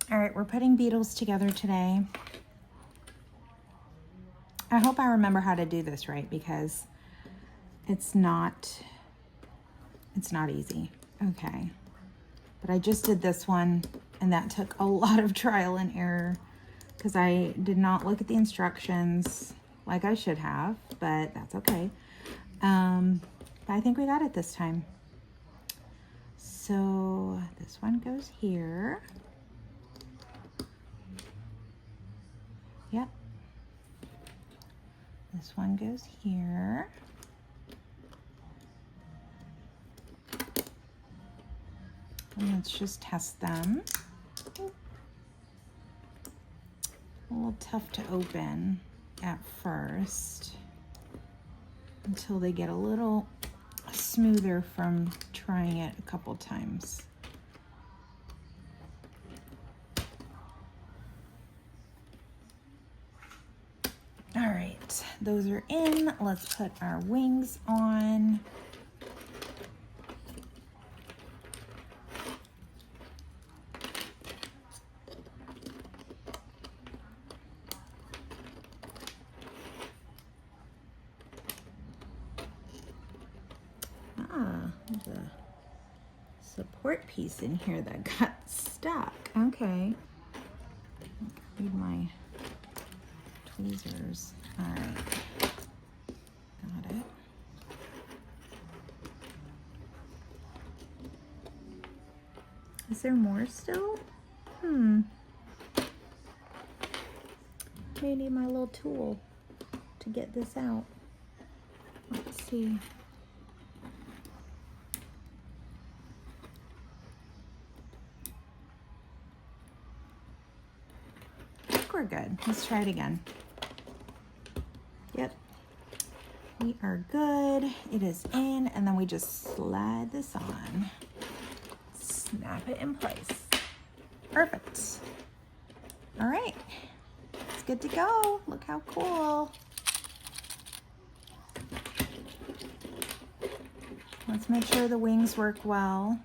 All right, we're putting beetles together today. I hope I remember how to do this right because it's not easy. Okay, but I just did this one and that took a lot of trial and error because I did not look at the instructions like I should have, but that's okay. But I think we got it this time. So this one goes here. Yep. This one goes here. And let's just test them. A little tough to open at first until they get a little smoother from trying it a couple times. All right, those are in. Let's put our wings on. There's a support piece in here that got stuck. Okay. Need my tweezers. All right. Got it. Is there more still? Maybe I need my little tool to get this out. Let's see. We're good. Let's try it again. Yep. We are good. It is in, and then we just slide this on. Snap it in place. Perfect. All right. It's good to go. Look how cool. Let's make sure the wings work well.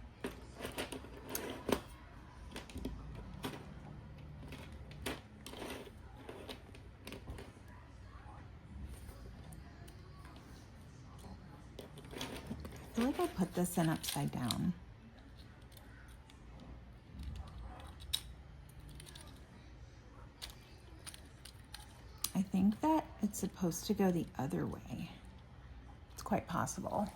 I feel like I put this in upside down. I think that it's supposed to go the other way. It's quite possible.